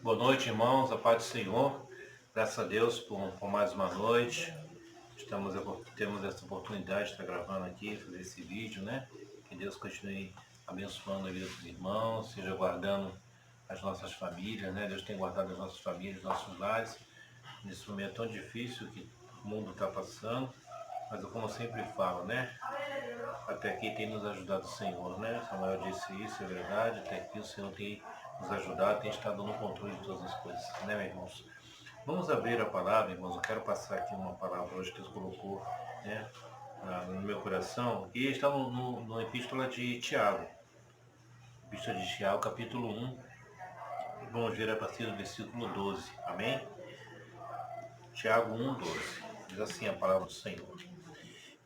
Boa noite, irmãos, a paz do Senhor. Graças a Deus por mais uma noite. Temos essa oportunidade de estar gravando aqui, fazer esse vídeo, né? Que Deus continue abençoando a vida dos irmãos, seja guardando as nossas famílias, né? Deus tem guardado as nossas famílias, nossos lares, nesse momento tão difícil que o mundo está passando. Mas como eu sempre falo, né? Até aqui tem nos ajudado o Senhor, né? Samuel disse isso, é verdade. Até aqui o Senhor tem nos ajudado, tem estado no controle de todas as coisas, né, meus irmãos? Vamos abrir a palavra, irmãos. Eu quero passar aqui uma palavra hoje que Deus colocou, né, no meu coração. E está no Epístola de Tiago. Epístola de Tiago, capítulo 1. Vamos ver a partir do versículo 12. Amém? Tiago 1, 12. Diz assim a palavra do Senhor.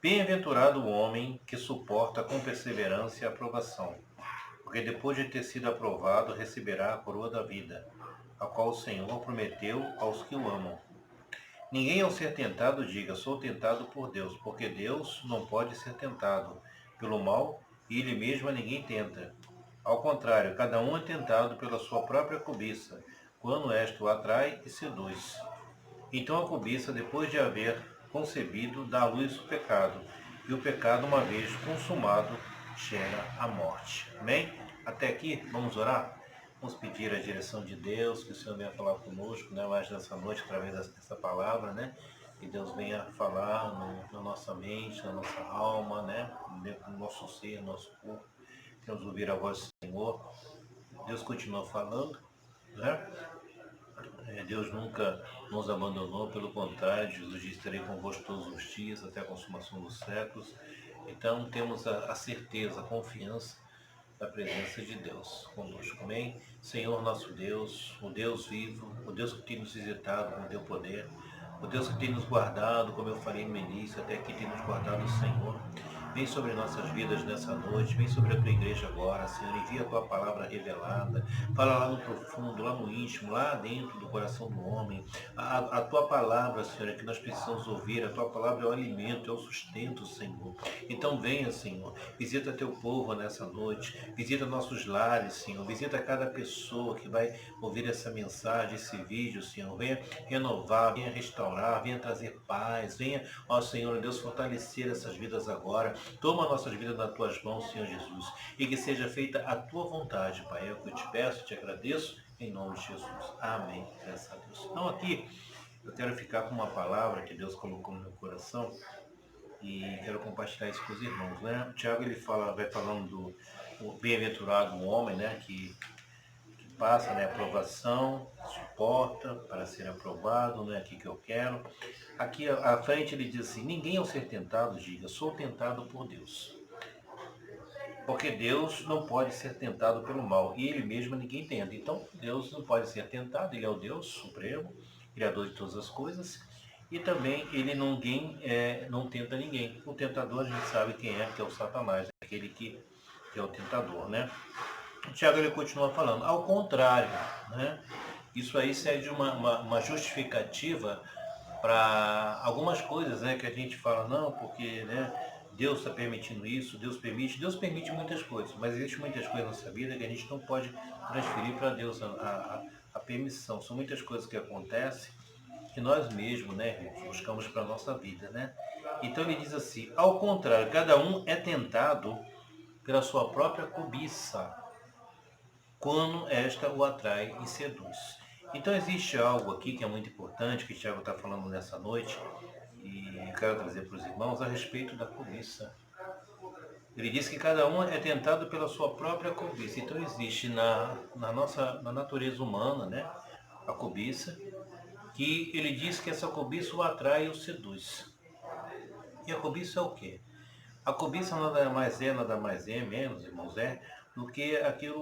Bem-aventurado o homem que suporta com perseverança a aprovação, porque depois de ter sido aprovado, receberá a coroa da vida, a qual o Senhor prometeu aos que o amam. Ninguém ao ser tentado diga, sou tentado por Deus, porque Deus não pode ser tentado pelo mal e ele mesmo a ninguém tenta. Ao contrário, cada um é tentado pela sua própria cobiça, quando esta o atrai e seduz. Então a cobiça, depois de haver concebido, dá à luz o pecado, e o pecado, uma vez consumado, gera a morte. Amém? Até aqui, vamos orar? Vamos pedir a direção de Deus, que o Senhor venha falar conosco, né, mais nessa noite, através dessa palavra, né? Que Deus venha falar na nossa mente, na nossa alma, né? Dentro do nosso ser, no nosso corpo. Queremos ouvir a voz do Senhor. Deus continua falando, né? Deus nunca nos abandonou, pelo contrário, Jesus disse, estarei convosco todos os dias, até a consumação dos séculos. Então temos a certeza, a confiança da presença de Deus conosco. Amém? Senhor nosso Deus, o Deus vivo, o Deus que tem nos visitado com o teu poder, o Deus que tem nos guardado, como eu falei no início, até aqui tem nos guardado o Senhor. Vem sobre nossas vidas nessa noite, vem sobre a tua igreja agora, Senhor, envia a tua palavra revelada, fala lá no profundo, lá no íntimo, lá dentro do coração do homem. A tua palavra, Senhor, é que nós precisamos ouvir, a tua palavra é o alimento, é o sustento, Senhor. Então venha, Senhor, visita teu povo nessa noite, visita nossos lares, Senhor, visita cada pessoa que vai ouvir essa mensagem, esse vídeo, Senhor. Venha renovar, venha restaurar, venha trazer paz, venha, ó Senhor Deus, fortalecer essas vidas agora. Toma nossas vidas nas tuas mãos, Senhor Jesus, e que seja feita a tua vontade, Pai. É o que eu te peço, te agradeço, em nome de Jesus. Amém. Graças a Deus. Então aqui eu quero ficar com uma palavra que Deus colocou no meu coração e quero compartilhar isso com os irmãos, né? O Tiago ele vai falando do bem-aventurado homem, né? Que passa, né? Aprovação, suporta para ser aprovado, não é aqui que eu quero. Aqui à frente ele diz assim: ninguém ao ser tentado diga, sou tentado por Deus. Porque Deus não pode ser tentado pelo mal, e Ele mesmo ninguém tenta. Então, Deus não pode ser tentado, Ele é o Deus supremo, Criador de todas as coisas, e também Ele não tenta ninguém. O tentador a gente sabe quem é, que é o Satanás, aquele que é o tentador, né? O Tiago ele continua falando, ao contrário, né? Isso aí serve de uma justificativa para algumas coisas, né, que a gente fala, não, porque, né, Deus está permitindo isso, Deus permite muitas coisas, mas existe muitas coisas na nossa vida que a gente não pode transferir para Deus a permissão. São muitas coisas que acontecem que nós mesmos, né, buscamos para a nossa vida, né? Então ele diz assim, ao contrário, cada um é tentado pela sua própria cobiça, quando esta o atrai e seduz. Então existe algo aqui que é muito importante, que o Tiago está falando nessa noite, e eu quero trazer para os irmãos a respeito da cobiça. Ele diz que cada um é tentado pela sua própria cobiça. Então existe na natureza humana, né, a cobiça, que ele diz que essa cobiça o atrai e o seduz. E a cobiça é o quê? A cobiça nada mais é, menos, irmãos, do que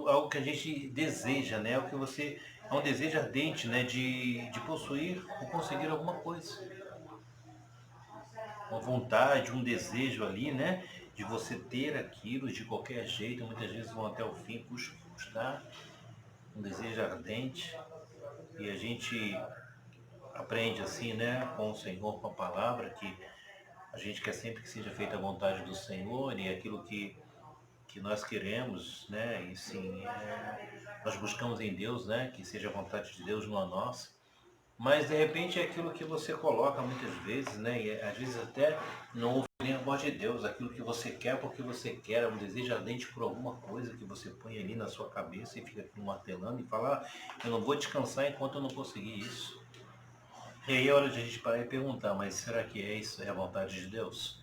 algo que a gente deseja, né? O que você é um desejo ardente, né? De possuir ou conseguir alguma coisa. Uma vontade, um desejo ali, né? De você ter aquilo de qualquer jeito, muitas vezes vão até o fim, custar. Um desejo ardente. E a gente aprende assim, né? Com o Senhor, com a palavra, que a gente quer sempre que seja feita a vontade do Senhor e aquilo que que nós queremos, né? E sim, nós buscamos em Deus, né? Que seja a vontade de Deus, não a nossa. Mas de repente é aquilo que você coloca muitas vezes, né? E às vezes até não ouve nem a voz de Deus, aquilo que você quer porque você quer, é um desejo ardente por alguma coisa que você põe ali na sua cabeça e fica aqui martelando e fala, eu não vou descansar enquanto eu não conseguir isso. E aí é hora de a gente parar e perguntar, mas será que é isso? É a vontade de Deus?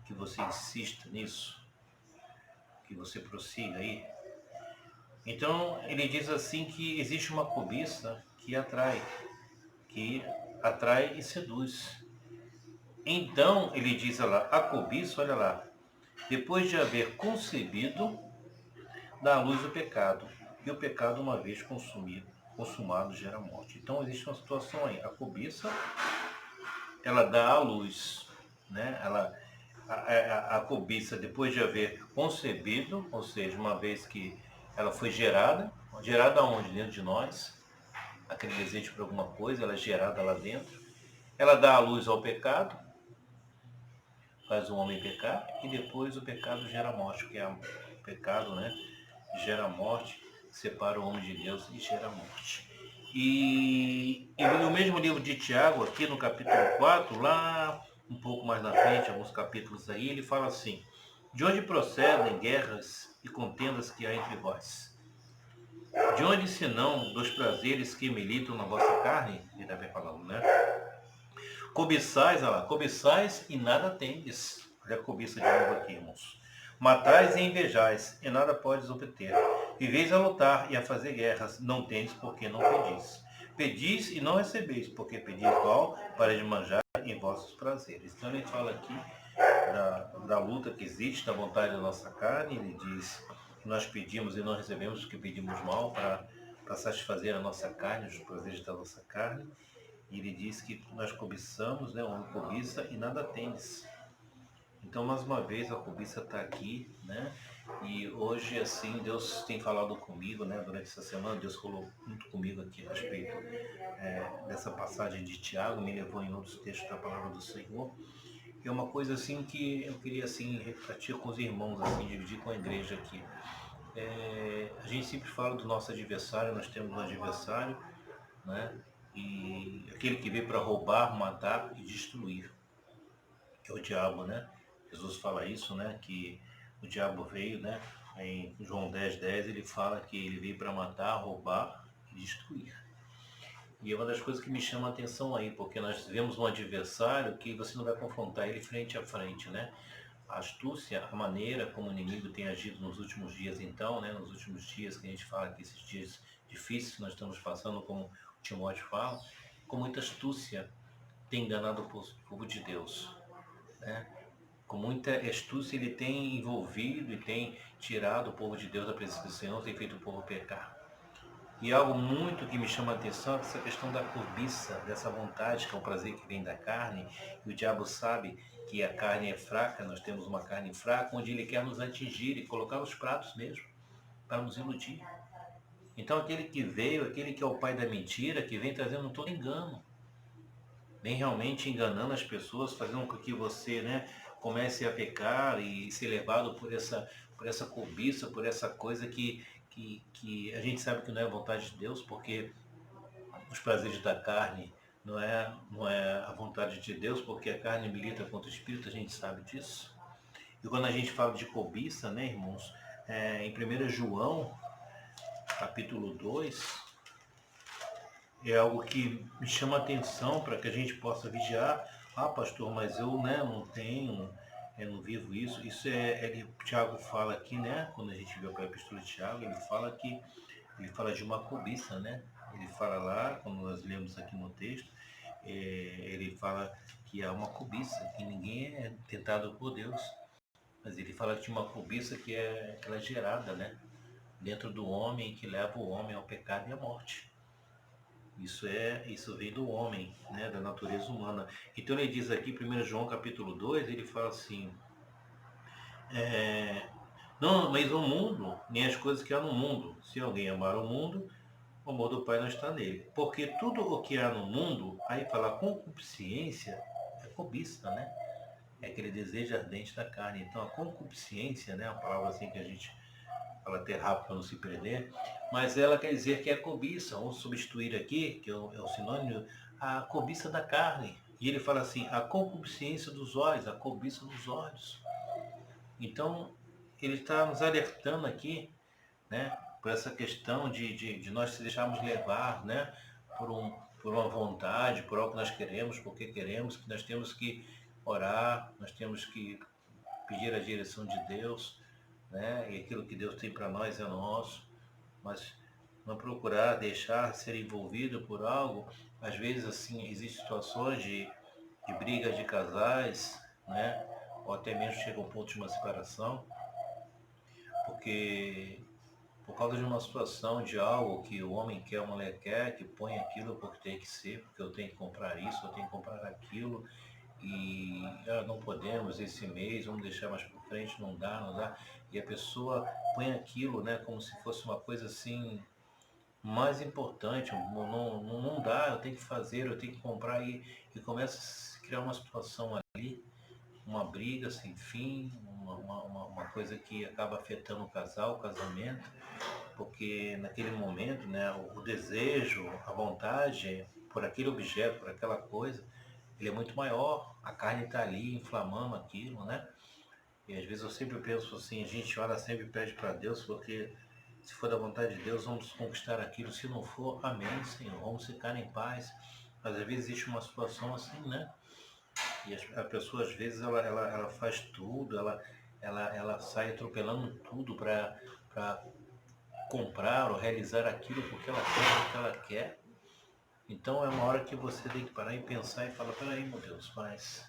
Que você insista nisso? Que você prossiga aí? Então ele diz assim que existe uma cobiça que atrai e seduz. Então ele diz lá, a cobiça, olha lá, depois de haver concebido, dá à luz o pecado. E o pecado, uma vez consumado, gera morte. Então existe uma situação aí. A cobiça, ela dá à luz, né? A cobiça, depois de haver concebido, ou seja, uma vez que ela foi gerada onde? Dentro de nós, aquele desejo por alguma coisa, ela é gerada lá dentro. Ela dá à luz ao pecado, faz o homem pecar, e depois o pecado gera morte, porque o pecado, né, gera morte, separa o homem de Deus e gera morte. E no mesmo livro de Tiago, aqui no capítulo 4, lá um pouco mais na frente, alguns capítulos aí, ele fala assim, de onde procedem guerras e contendas que há entre vós? De onde senão dos prazeres que militam na vossa carne? Ele está bem falando, né? Cobiçais, olha lá, cobiçais e nada tendes. Olha a cobiça de novo aqui, irmãos. Matais e invejais, e nada podes obter. Viveis a lutar e a fazer guerras, não tendes porque não pedis. Pedis e não recebeis, porque pedis mal para desmanjar em vossos prazeres. Então ele fala aqui da luta que existe, da vontade da nossa carne. Ele diz que nós pedimos e não recebemos porque pedimos mal para satisfazer a nossa carne, os prazeres da nossa carne. E ele diz que nós cobiçamos, né? O homem cobiça e nada tendes. Então, mais uma vez, a cobiça está aqui, né? E hoje, assim, Deus tem falado comigo, né? Durante essa semana, Deus falou muito comigo aqui a respeito dessa passagem de Tiago, me levou em outros textos da palavra do Senhor. E é uma coisa, assim, que eu queria, assim, refletir com os irmãos, assim, dividir com a igreja aqui. A gente sempre fala do nosso adversário, nós temos um adversário, né? E aquele que veio para roubar, matar e destruir, que é o diabo, né? Jesus fala isso, né? Que o diabo veio, né? Em João 10:10 ele fala que ele veio para matar, roubar e destruir. E é uma das coisas que me chama a atenção aí, porque nós vemos um adversário que você não vai confrontar ele frente a frente, né? A astúcia, a maneira como o inimigo tem agido nos últimos dias, então, né? Nos últimos dias que a gente fala que esses dias difíceis que nós estamos passando, como o Timóteo fala, com muita astúcia tem enganado o povo de Deus, né? Com muita astúcia ele tem envolvido e tem tirado o povo de Deus da presença do Senhor, tem feito o povo pecar. E algo muito que me chama a atenção é essa questão da cobiça, dessa vontade, que é um prazer que vem da carne, e o diabo sabe que a carne é fraca, nós temos uma carne fraca, onde ele quer nos atingir e colocar nos pratos mesmo, para nos iludir. Então aquele que veio, aquele que é o pai da mentira, que vem trazendo todo engano, vem realmente enganando as pessoas, fazendo com que você, né, comece a pecar e ser levado por essa cobiça, por essa coisa que a gente sabe que não é a vontade de Deus, porque os prazeres da carne não é a vontade de Deus, porque a carne milita contra o espírito, a gente sabe disso. E quando a gente fala de cobiça, né, irmãos, em 1 João, capítulo 2, é algo que me chama a atenção para que a gente possa vigiar. Ah, pastor, mas eu, né, não tenho, eu não vivo isso. Isso Tiago fala aqui, né, quando a gente vê a epístola de Tiago, ele fala de uma cobiça, né? Ele fala lá, quando nós lemos aqui no texto, ele fala que há uma cobiça, que ninguém é tentado por Deus. Mas ele fala de uma cobiça que ela é gerada, né? Dentro do homem, que leva o homem ao pecado e à morte. Isso vem do homem, né? Da natureza humana. Então ele diz aqui, 1 João capítulo 2, ele fala assim, não, mas o mundo, nem as coisas que há no mundo. Se alguém amar o mundo, o amor do Pai não está nele. Porque tudo o que há no mundo, aí fala concupiscência, é cobiça, né? É aquele desejo ardente da carne. Então a concupiscência, né, a palavra assim que a gente fala até rápido para não se perder, mas ela quer dizer que é a cobiça, vamos substituir aqui, que é o sinônimo, a cobiça da carne. E ele fala assim, a concupiscência dos olhos, a cobiça dos olhos. Então, ele está nos alertando aqui, né, por essa questão de nós se deixarmos levar, né, por uma vontade, por algo que nós queremos, porque queremos, que nós temos que orar, nós temos que pedir a direção de Deus, né, e aquilo que Deus tem para nós é nosso, mas não procurar deixar ser envolvido por algo. Às vezes, assim, existem situações de brigas de casais, né, ou até mesmo chega um ponto de uma separação, porque por causa de uma situação, de algo que o homem quer, a mulher quer, que põe aquilo porque tem que ser, porque eu tenho que comprar isso, eu tenho que comprar aquilo, e não podemos esse mês, vamos deixar mais para frente, não dá, não dá. E a pessoa põe aquilo, né, como se fosse uma coisa assim, mais importante, não dá, eu tenho que fazer, eu tenho que comprar, e começa a se criar uma situação ali, uma briga sem fim, uma coisa que acaba afetando o casal, o casamento, porque naquele momento, né, o desejo, a vontade por aquele objeto, por aquela coisa, ele é muito maior, a carne está ali inflamando aquilo, né? E às vezes eu sempre penso assim, a gente ora sempre e pede para Deus, porque se for da vontade de Deus, vamos conquistar aquilo, se não for, amém, Senhor, vamos ficar em paz. Mas às vezes existe uma situação assim, né? E a pessoa às vezes ela faz tudo, ela sai atropelando tudo para comprar ou realizar aquilo porque ela quer, porque ela quer. Então é uma hora que você tem que parar e pensar e falar, peraí, meu Deus, mas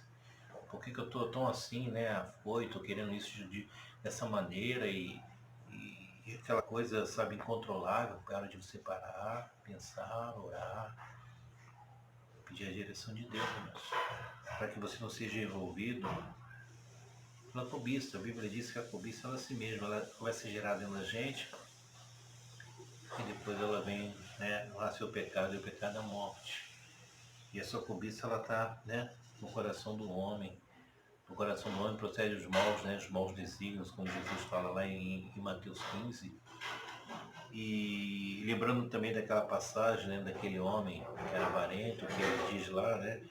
por que eu estou tão assim, né, afoito, querendo isso dessa maneira e aquela coisa, sabe, incontrolável, para de você parar, pensar, orar, pedir a direção de Deus, irmãos, para que você não seja envolvido pela cobiça. A Bíblia diz que a cobiça ela é si mesma, ela vai ser gerada dentro da gente e depois ela vem, né, nasce o pecado e o pecado é a morte. E essa cobiça ela está, né, no coração do homem. No coração do homem procede os maus, né, os maus desígnios, como Jesus fala lá em Mateus 15. E lembrando também daquela passagem, né, daquele homem que era avarento, que ele diz lá, né,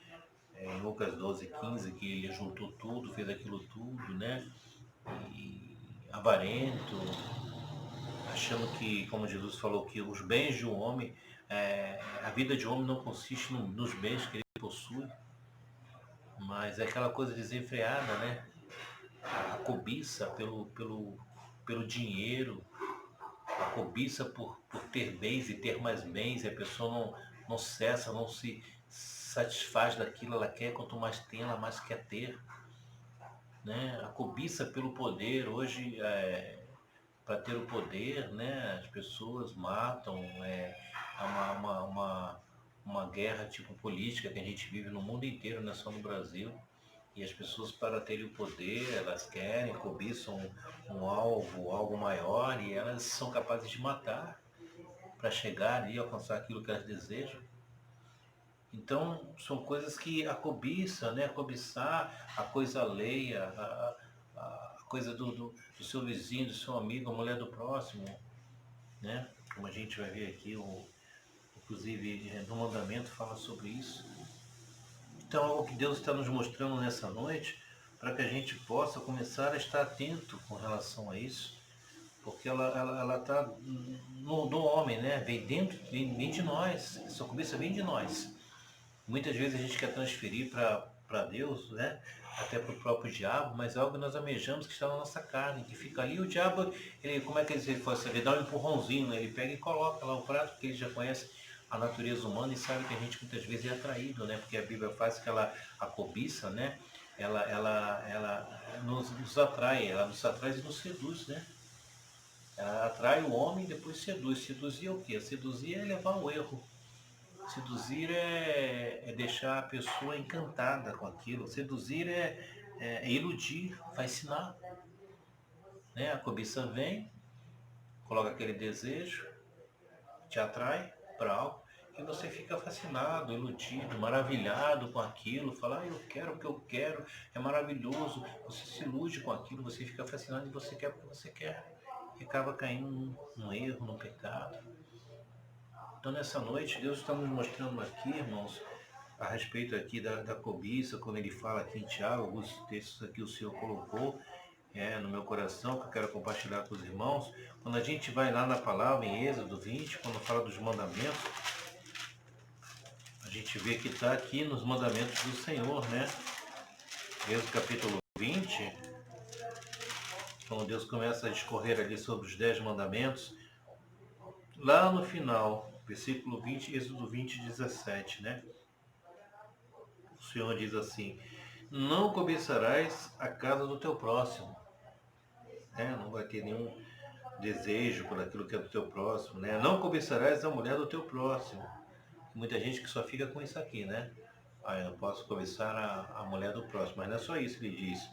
em Lucas 12:15, que ele juntou tudo, fez aquilo tudo, né, e avarento, achando que, como Jesus falou, que os bens de um homem, a vida de um homem não consiste nos bens que ele possui, mas é aquela coisa desenfreada, né? A cobiça pelo dinheiro, a cobiça por ter bens e ter mais bens, e a pessoa não cessa, não se satisfaz daquilo, ela quer, quanto mais tem, ela mais quer ter. Né? A cobiça pelo poder, hoje, para ter o poder, né, as pessoas matam, há uma guerra tipo política que a gente vive no mundo inteiro, não é só no Brasil. E as pessoas, para terem o poder, elas querem, cobiçam algo maior, e elas são capazes de matar para chegar ali e alcançar aquilo que elas desejam. Então, são coisas que a cobiça, né? A cobiçar a coisa alheia, a coisa do seu vizinho, do seu amigo, a mulher do próximo, né? Como a gente vai ver aqui, inclusive no mandamento fala sobre isso. Então, é o que Deus está nos mostrando nessa noite, para que a gente possa começar a estar atento com relação a isso, porque ela está no homem, né? Vem dentro, vem de nós, essa cobiça vem de nós. Muitas vezes a gente quer transferir para Deus, né? Até para o próprio diabo, mas é algo que nós almejamos que está na nossa carne, que fica ali. O diabo, ele, como é que ele faz? Ele dá um empurrãozinho, né? Ele pega e coloca lá o prato, porque ele já conhece a natureza humana e sabe que a gente muitas vezes é atraído, né? Porque a Bíblia faz que a cobiça, né? Ela nos atrai, ela nos atrai e nos seduz, né? Ela atrai o homem e depois seduz. Seduzir é o quê? Seduzir é levar ao erro. Seduzir é deixar a pessoa encantada com aquilo. Seduzir é iludir, fascinar. Né? A cobiça vem, coloca aquele desejo, te atrai para algo E você fica fascinado, iludido, maravilhado com aquilo, fala, eu quero o que eu quero, é maravilhoso. Você se ilude com aquilo, você fica fascinado e você quer o que você quer. E acaba caindo num erro, num pecado. Então nessa noite, Deus está nos mostrando aqui, irmãos, a respeito aqui da cobiça, quando ele fala aqui em Tiago, alguns textos aqui o Senhor colocou no meu coração, que eu quero compartilhar com os irmãos. Quando a gente vai lá na palavra, em Êxodo 20, quando fala dos mandamentos, a gente vê que está aqui nos mandamentos do Senhor, né? Êxodo capítulo 20, quando Deus começa a discorrer ali sobre os 10 mandamentos, lá no final, versículo 20, Êxodo 20, 17, né? O Senhor diz assim, não cobiçarás a casa do teu próximo, né? Não vai ter nenhum desejo por aquilo que é do teu próximo, né? Não cobiçarás a mulher do teu próximo. Muita gente que só fica com isso aqui, né? Ah, eu não posso cobiçar a mulher do próximo, mas não é só isso que ele diz.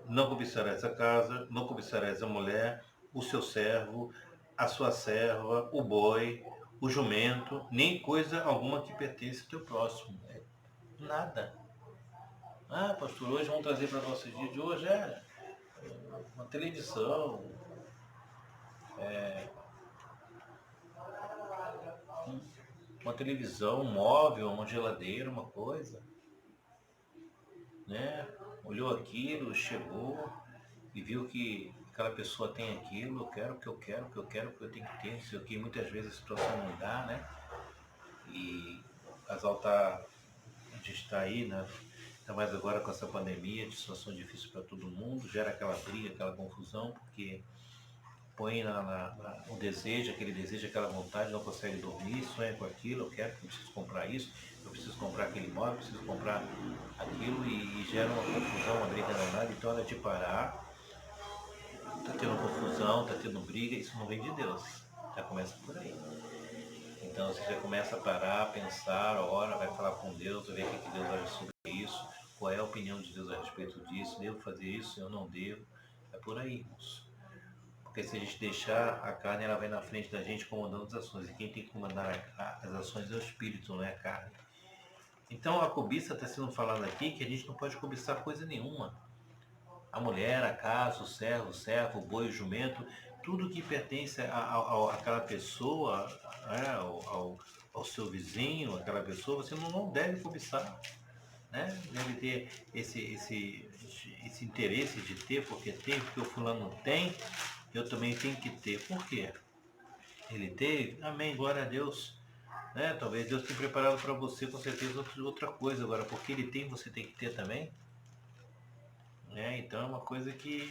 Não cobiçarás a casa, não cobiçarás a mulher, o seu servo, a sua serva, o boi, o jumento, nem coisa alguma que pertence ao teu próximo. Nada. Ah, pastor, hoje vamos trazer para o nosso dia de hoje uma televisão, um móvel, uma geladeira, uma coisa, né? Olhou aquilo, chegou e viu que aquela pessoa tem aquilo, eu quero o que eu quero, o que eu quero, o que eu tenho que ter, não sei o que, muitas vezes a situação não dá, né? E o casal a gente está aí, né? Ainda mais agora com essa pandemia, de situação difícil para todo mundo, gera aquela briga, aquela confusão, porque põe o desejo, aquele desejo, aquela vontade, não consegue dormir, sonha com aquilo, eu quero, eu preciso comprar isso, eu preciso comprar aquele imóvel, eu preciso comprar aquilo e gera uma confusão, uma briga danada, então ela de parar, tá tendo confusão, tá tendo briga, isso não vem de Deus, já começa por aí. Então você já começa a parar, pensar, ora, vai falar com Deus, ver o que Deus acha sobre isso, qual é a opinião de Deus a respeito disso, devo fazer isso, eu não devo, é por aí, irmãos. Porque se a gente deixar a carne, ela vai na frente da gente comandando as ações. E quem tem que comandar as ações é o espírito, não é a carne. Então a cobiça está sendo falada aqui que a gente não pode cobiçar coisa nenhuma. A mulher, a casa, o servo, o boi, o jumento, tudo que pertence àquela pessoa, ao seu vizinho, aquela pessoa, você não deve cobiçar. Né? Deve ter esse interesse de ter, porque o fulano tem, eu também tenho que ter. Por quê? Ele teve, amém, glória a Deus. Né? Talvez Deus tenha preparado para você com certeza outra coisa. Agora, porque ele tem, você tem que ter também. Né? Então é uma coisa que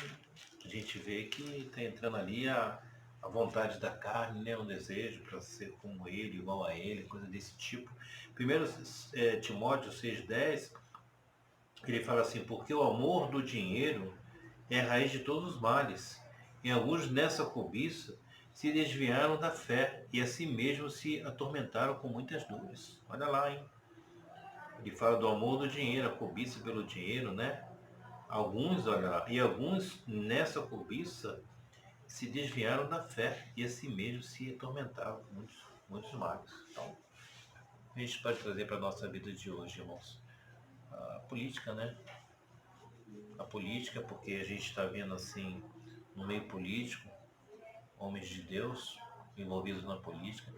a gente vê que está entrando ali a vontade da carne, né? Um desejo para ser como ele, igual a ele, coisa desse tipo. Primeiro Timóteo 6,10, ele fala assim, porque o amor do dinheiro é a raiz de todos os males. E alguns nessa cobiça se desviaram da fé e assim mesmo se atormentaram com muitas dores. Olha lá, hein? Ele fala do amor do dinheiro, a cobiça pelo dinheiro, né? Alguns, olha lá, e alguns nessa cobiça se desviaram da fé e assim mesmo se atormentaram com muitos males. Então, a gente pode trazer para a nossa vida de hoje, irmãos, a política, né? A política, porque a gente está vendo assim, no meio político, homens de Deus envolvidos na política,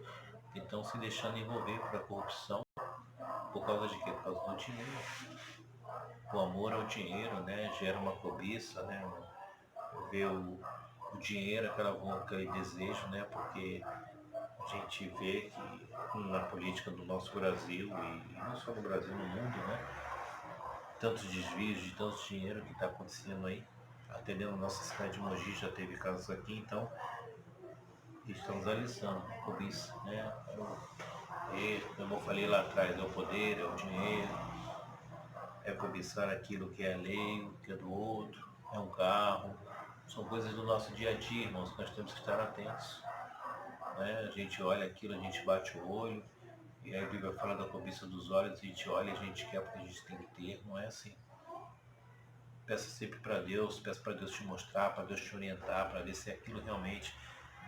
que estão se deixando envolver para a corrupção, por causa de quê? Por causa do dinheiro. O amor ao dinheiro, né, gera uma cobiça, né, ver o dinheiro, aquele desejo, né, porque a gente vê que na política do nosso Brasil, e não só no Brasil, no mundo, né, tantos desvios de tanto dinheiro que está acontecendo aí. Atendendo a nossa cidade de Mogi, já teve casos aqui, então estamos alisando cobiça, né? Como eu falei lá atrás, é o poder, é o dinheiro, é cobiçar aquilo que é alheio, que é do outro, é um carro. São coisas do nosso dia a dia, irmãos, que nós temos que estar atentos. Né? A gente olha aquilo, a gente bate o olho, e aí a Bíblia fala da cobiça dos olhos, a gente olha e a gente quer porque a gente tem que ter, não é assim. Peça sempre para Deus, peça para Deus te mostrar, para Deus te orientar, para ver se aquilo realmente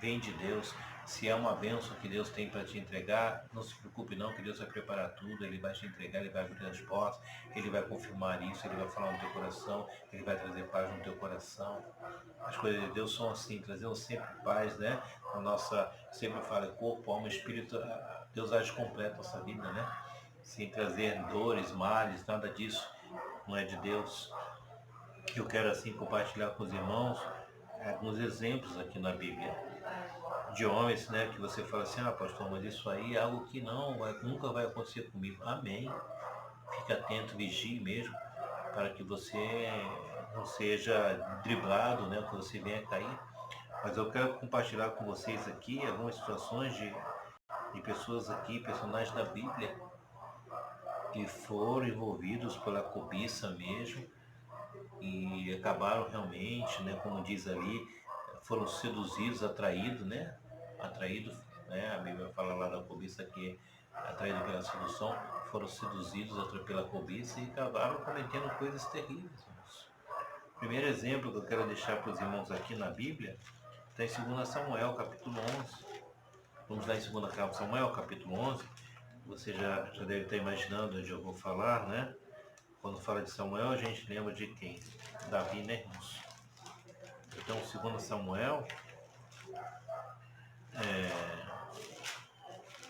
vem de Deus. Se é uma bênção que Deus tem para te entregar, não se preocupe não, que Deus vai preparar tudo, Ele vai te entregar, Ele vai abrir as portas, Ele vai confirmar isso, Ele vai falar no teu coração, Ele vai trazer paz no teu coração. As coisas de Deus são assim, trazendo sempre paz, né? A nossa, sempre fala, corpo, alma, espírito, Deus age completo a nossa vida, né? Sem trazer dores, males, nada disso, não é de Deus. Eu quero assim compartilhar com os irmãos alguns exemplos aqui na Bíblia de homens, né, que você fala assim, pastor, mas isso aí é algo que nunca vai acontecer comigo. Amém. Fique atento, vigie mesmo, para que você não seja driblado, né, que você venha cair. Mas eu quero compartilhar com vocês aqui algumas situações de pessoas aqui, personagens da Bíblia, que foram envolvidos pela cobiça mesmo e acabaram realmente, né, como diz ali, foram seduzidos, atraídos, né? Atraídos, né? A Bíblia fala lá da cobiça que atraídos pela sedução, foram seduzidos pela cobiça e acabaram cometendo coisas terríveis, irmãos. O primeiro exemplo que eu quero deixar para os irmãos aqui na Bíblia está em 2 Samuel, capítulo 11. Vamos lá em 2 Samuel, capítulo 11. Você já deve estar imaginando onde eu vou falar, né? Quando fala de Samuel, a gente lembra de quem? Davi, né, irmãos? Então, 2 Samuel,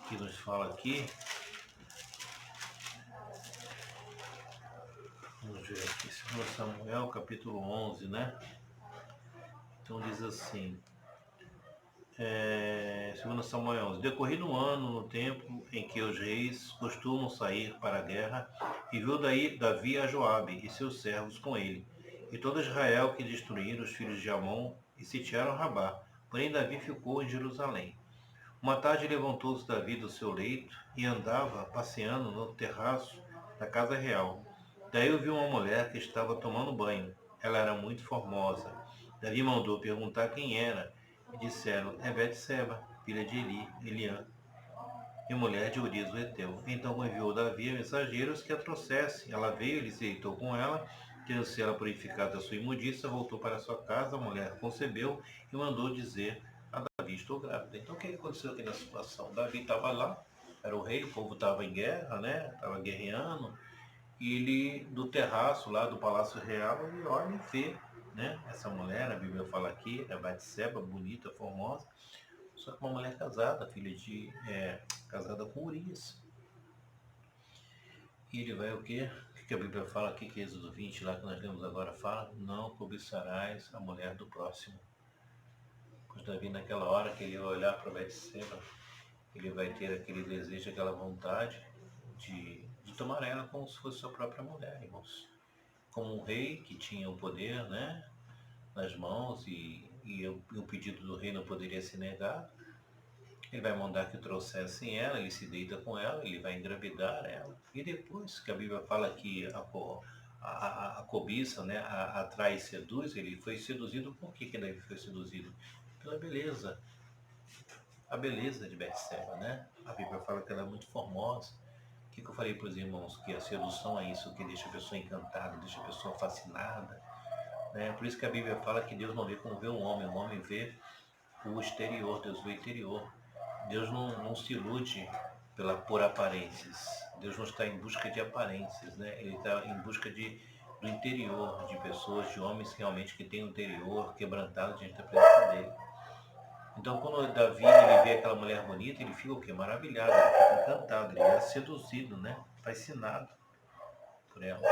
que nos fala aqui, vamos ver aqui, 2 Samuel, capítulo 11, né? Então diz assim, 2 Samuel 11, decorrido um ano no tempo em que os reis costumam sair para a guerra, enviou daí Davi a Joabe e seus servos com ele, e todo Israel que destruíram os filhos de Amon e sitiaram Rabá. Porém Davi ficou em Jerusalém. Uma tarde levantou-se Davi do seu leito e andava passeando no terraço da casa real. Daí ouviu uma mulher que estava tomando banho. Ela era muito formosa. Davi mandou perguntar quem era, e disseram, é Betseba, filha de Eliã, e mulher de Urias o Heteu. Então enviou Davi a mensageiros que a trouxessem. Ela veio, ele se deitou com ela, tendo-se ela purificado da sua imundícia, voltou para sua casa, a mulher concebeu e mandou dizer a Davi, estou grávida. Então o que aconteceu aqui na situação? Davi estava lá, era o rei, o povo estava em guerra, né? Estava guerreando, e ele, do terraço lá do Palácio Real, ele olha e vê, né? Essa mulher, a Bíblia fala aqui, é Betseba, bonita, formosa, só que uma mulher casada, casada com Urias. E ele vai o quê? O que a Bíblia fala aqui, que Êxodo 20, lá que nós lemos agora, fala, não cobiçarás a mulher do próximo. Pois Davi, naquela hora que ele vai olhar para Betseba, ele vai ter aquele desejo, aquela vontade de tomar ela como se fosse sua própria mulher, irmãos. Como um rei que tinha o poder, né, nas mãos e o pedido do rei não poderia se negar, ele vai mandar que trouxessem ela, ele se deita com ela, ele vai engravidar ela. E depois que a Bíblia fala que a cobiça, né, atrai e seduz, ele foi seduzido. Por que ele foi seduzido? Pela beleza. A beleza de Betseba, né? A Bíblia fala que ela é muito formosa. O que eu falei para os irmãos? Que a sedução é isso que deixa a pessoa encantada, deixa a pessoa fascinada. Né? Por isso que a Bíblia fala que Deus não vê como vê o homem vê o exterior, Deus vê o interior. Deus não se ilude por aparências. Deus não está em busca de aparências, né? Ele está em busca do interior, de pessoas, de homens realmente que têm o interior quebrantado diante da presença dele. Então, quando Davi ele vê aquela mulher bonita, ele fica o quê? Maravilhado, ele fica encantado, ele é seduzido, né? Fascinado por ela.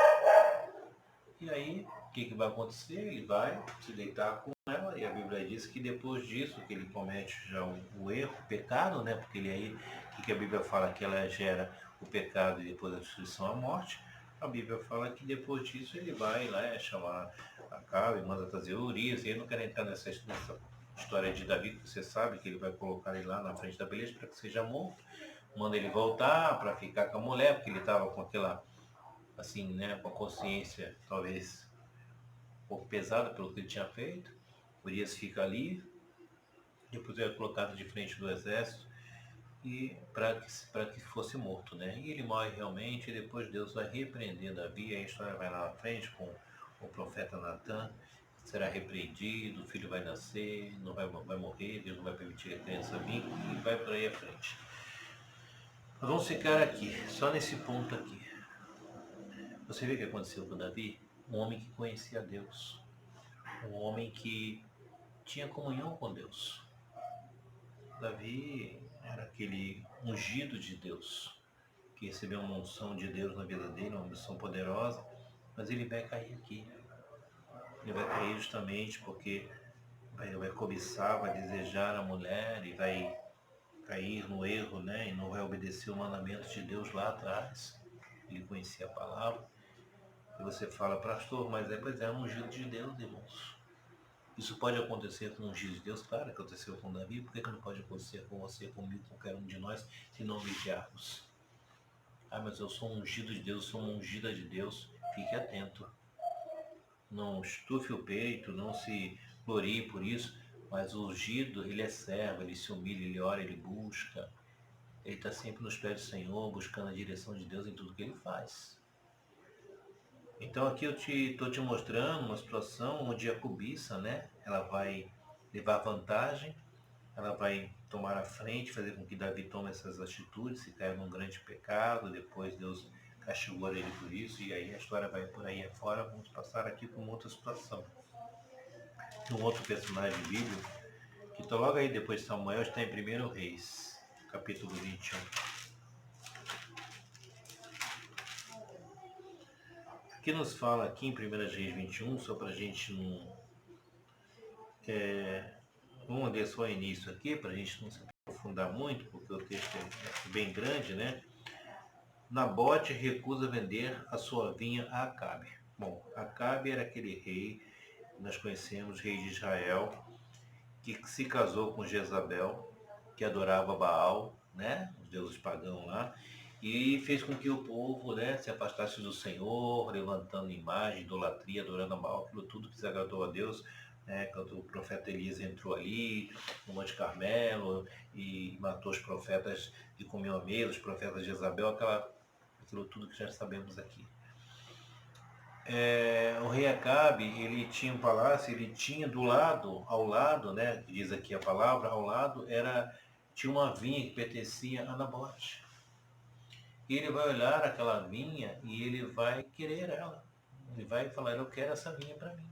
E aí, o que vai acontecer? Ele vai se deitar com ela, e a Bíblia diz que depois disso, que ele comete já o erro, o pecado, né? Porque ele aí, o que a Bíblia fala? Que ela gera o pecado e depois a destruição, a morte. A Bíblia fala que depois disso ele vai lá chamar Acabe, manda trazer Urias, e eu não quero entrar nessa história de Davi, que você sabe que ele vai colocar ele lá na frente da beleza para que seja morto. Manda ele voltar para ficar com a mulher, porque ele estava com aquela, assim, né, com a consciência talvez um pouco pesada pelo que ele tinha feito. Urias fica ali, depois ele é colocado de frente do exército e para que fosse morto, né? E ele morre realmente, e depois Deus vai repreender Davi, a história vai lá na frente com o profeta Natan, será repreendido, o filho vai nascer, não vai morrer, Deus não vai permitir a criança vir e vai por aí à frente. Mas vamos ficar aqui, só nesse ponto aqui. Você vê o que aconteceu com Davi? Um homem que conhecia Deus, um homem que tinha comunhão com Deus. Davi era aquele ungido de Deus, que recebeu uma unção de Deus na vida dele, uma unção poderosa, mas ele vai cair aqui. Ele vai cair justamente porque vai cobiçar, vai desejar a mulher e vai cair no erro, né? E não vai obedecer o mandamento de Deus lá atrás. Ele conhecia a palavra. E você fala, pastor, mas pois é um ungido de Deus, irmãos. Isso pode acontecer com um ungido de Deus? Claro que aconteceu com Davi. Por que não pode acontecer com você, comigo, com qualquer um de nós, se não vigiarmos? Ah, mas eu sou um ungido de Deus, sou uma ungida de Deus. Fique atento. Não estufe o peito, não se glorie por isso, mas o ungido, ele é servo, ele se humilha, ele ora, ele busca. Ele está sempre nos pés do Senhor, buscando a direção de Deus em tudo que ele faz. Então aqui eu estou te mostrando uma situação onde a cobiça, né, ela vai levar vantagem, ela vai tomar a frente, fazer com que Davi tome essas atitudes, se caia num grande pecado, depois Deus castigou ele por isso, e aí a história vai por aí afora. Vamos passar aqui por uma outra situação. Um outro personagem bíblico, que está logo aí depois de Samuel, está em 1 Reis, capítulo 21. Aqui nos fala aqui em 1 Reis 21, só para a gente não... vamos ler só o início aqui, para a gente não se aprofundar muito, porque o texto é bem grande, né? Nabote recusa vender a sua vinha a Acabe. Bom, Acabe era aquele rei, nós conhecemos, rei de Israel, que se casou com Jezabel, que adorava Baal, né? Os deuses pagãos lá, e fez com que o povo, né, se afastasse do Senhor, levantando imagem, idolatria, adorando a Baal, aquilo tudo que desagradou a Deus, né? Quando o profeta Elias entrou ali no Monte Carmelo e matou os profetas de Comiomê, os profetas de Jezabel, aquilo tudo que já sabemos aqui. O rei Acabe, ele tinha um palácio, ele tinha ao lado, né, que diz aqui a palavra, ao lado, tinha uma vinha que pertencia a Nabote. E ele vai olhar aquela vinha e ele vai querer ela. Ele vai falar, eu quero essa vinha para mim.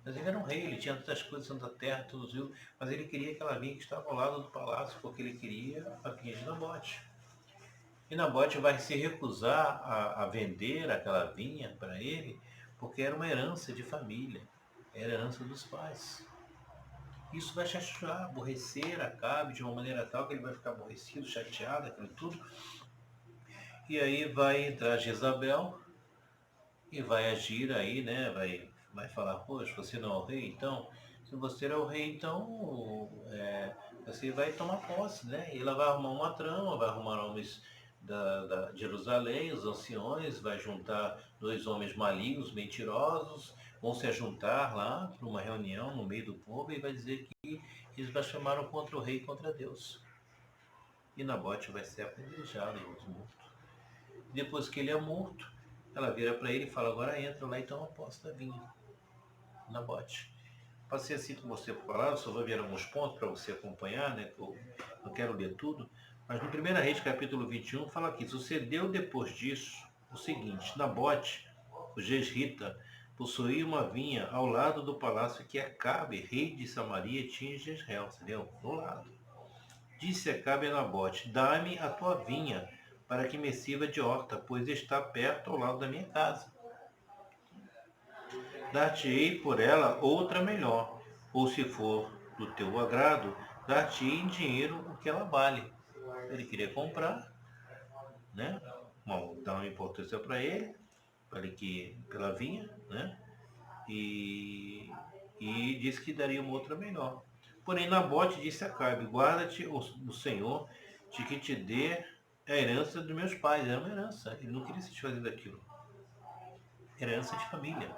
Mas ele era um rei, ele tinha tantas coisas, tanta terra, todos rios, mas ele queria aquela vinha que estava ao lado do palácio, porque ele queria a vinha de Nabote. E Nabote vai se recusar a vender aquela vinha para ele, porque era uma herança de família, era herança dos pais. Isso vai chatear, aborrecer Acabe de uma maneira tal que ele vai ficar aborrecido, chateado, aquilo tudo. E aí vai entrar Jezabel e vai agir aí, né? Vai falar, poxa, você não é o rei, então, se você é o rei, então você vai tomar posse, né? E ela vai arrumar uma trama, vai arrumar homens da Jerusalém, os anciões, vai juntar 2 homens malignos, mentirosos, vão se juntar lá para uma reunião no meio do povo e vai dizer que eles blasfemaram contra o rei e contra Deus. E Nabote vai ser apedrejado e morto. Depois que ele é morto, ela vira para ele e fala, agora entra lá e toma posse da vinha. Nabote. Passei assim com você por palavra, só vou ver alguns pontos para você acompanhar, né? Eu não quero ler tudo. Mas no 1 Reis, capítulo 21, fala aqui, sucedeu depois disso o seguinte, Nabote, o Jezrita, possuía uma vinha ao lado do palácio que Acabe, rei de Samaria, tinha em Jezreel, entendeu? Do lado. Disse Acabe a Nabote, dá-me a tua vinha, para que me sirva de horta, pois está perto ao lado da minha casa. Dar-te-ei por ela outra melhor, ou se for do teu agrado, dar-te-ei em dinheiro o que ela vale. Ele queria comprar, né? Dar uma importância para ele pela vinha, né? E disse que daria uma outra melhor. Porém, Nabote disse a Acabe, guarda-te o Senhor de que te dê a herança dos meus pais. Era uma herança, ele não queria se desfazer daquilo. Era herança de família.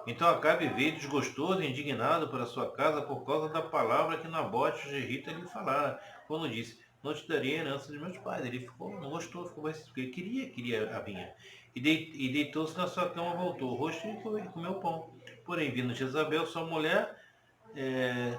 Então Acabe veio desgostoso e indignado para sua casa por causa da palavra que Nabote, o jezreelita, lhe falara, quando disse, não te daria a herança dos meus pais. Ele ficou, não gostou, ficou mais, porque ele queria a vinha. E deitou-se na sua cama, voltou o rosto e comeu pão. Porém, vindo Jezabel, sua mulher,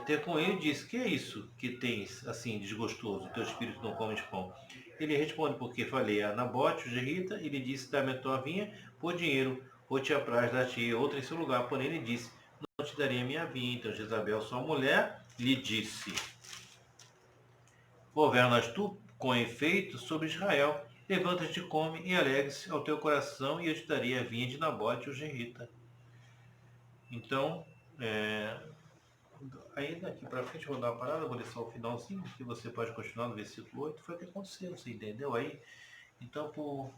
ter com ele, disse: que é isso que tens, assim, desgostoso? O teu espírito não come pão. Ele responde: porque falei a Nabote, o Jerita, ele disse: dá-me a tua vinha por dinheiro, ou te apraz dar-te outra em seu lugar. Porém, ele disse: não te daria a minha vinha. Então Jezabel, sua mulher, lhe disse: governas tu com efeito sobre Israel. Levanta-te, come e alegre-se ao teu coração, e eu te darei a vinha de Nabote, o Jerita. Então, aí daqui para frente eu vou dar uma parada, vou ler só o finalzinho, que você pode continuar no versículo 8. Foi o que aconteceu, você entendeu aí? Então,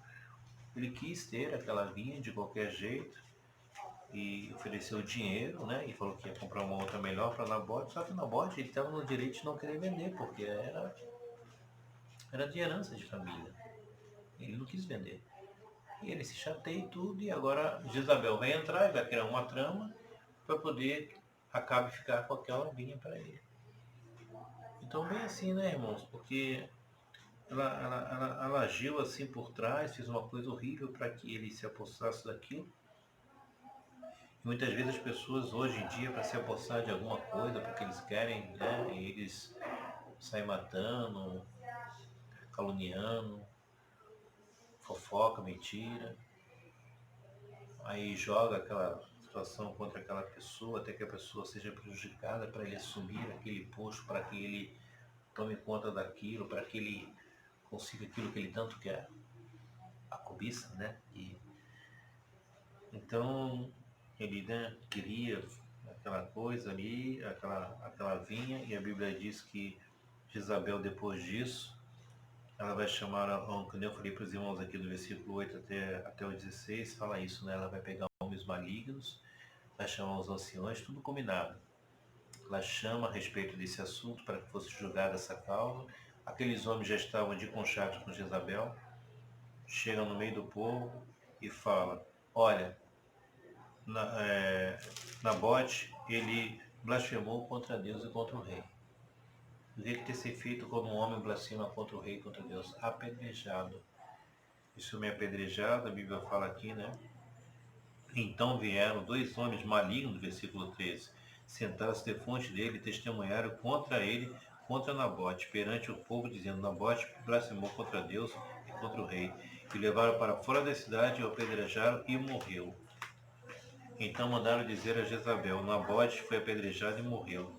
ele quis ter aquela vinha de qualquer jeito e ofereceu dinheiro, né? E falou que ia comprar uma outra melhor para Nabote. Só que Nabote, ele estava no direito de não querer vender, porque era de herança de família. Ele não quis vender. E ele se chateia e tudo, e agora Jezabel vai entrar e vai criar uma trama para poder Acabe ficar com aquela vinha para ele. Então bem assim, né, irmãos? Porque ela agiu assim por trás, fez uma coisa horrível para que ele se apossasse daquilo. E muitas vezes as pessoas hoje em dia, para se apossar de alguma coisa, porque eles querem, né, eles saem matando, caluniando, fofoca, mentira. Aí joga aquela situação contra aquela pessoa, até que a pessoa seja prejudicada, para ele assumir aquele posto, para que ele tome conta daquilo, para que ele consiga aquilo que ele tanto quer, a cobiça, né? E então ele, né, queria aquela coisa ali, aquela vinha, e a Bíblia diz que Jezabel, depois disso, ela vai chamar, como eu falei para os irmãos aqui do versículo 8 até o 16, fala isso, né? Ela vai pegar homens malignos, vai chamar os anciões, tudo combinado. Ela chama a respeito desse assunto para que fosse julgada essa causa. Aqueles homens já estavam de conchave com Jezabel, chegam no meio do povo e fala: olha, Nabote, ele blasfemou contra Deus e contra o rei. O que ter sido feito quando um homem blasfema contra o rei e contra Deus? Apedrejado. Esse homem é apedrejado, a Bíblia fala aqui, né? Então vieram dois homens malignos, versículo 13, sentaram-se defronte dele e testemunharam contra ele, contra Nabote, perante o povo, dizendo: Nabote blasfemou contra Deus e contra o rei. E levaram para fora da cidade, o apedrejaram e morreu. Então mandaram dizer a Jezabel: Nabote foi apedrejado e morreu.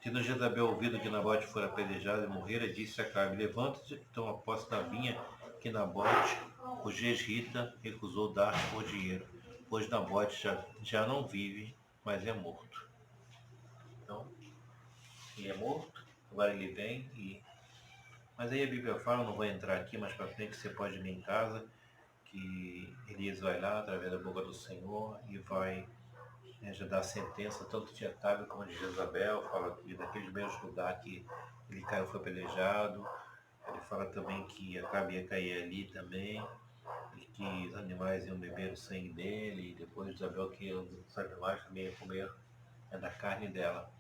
Tendo Jezabel ouvido que Nabote fora apedrejado e morrera, disse a Acabe: levanta-te, toma posse da vinha que Nabote, o Jezrita, recusou dar por dinheiro, pois Nabote já não vive, mas é morto. Então, ele é morto, agora ele vem e... Mas aí a Bíblia fala, não vou entrar aqui, mas para frente você pode ler em casa, que Elias vai lá, através da boca do Senhor, e vai, né, já dar a sentença, tanto de Acabe como de Jezabel, fala que daquele mesmo lugar que ele caiu foi apedrejado. Ele fala também que Acabe ia cair ali também, e que os animais iam beber o sangue dele, e depois Jezabel que os animais também iam comer da carne dela.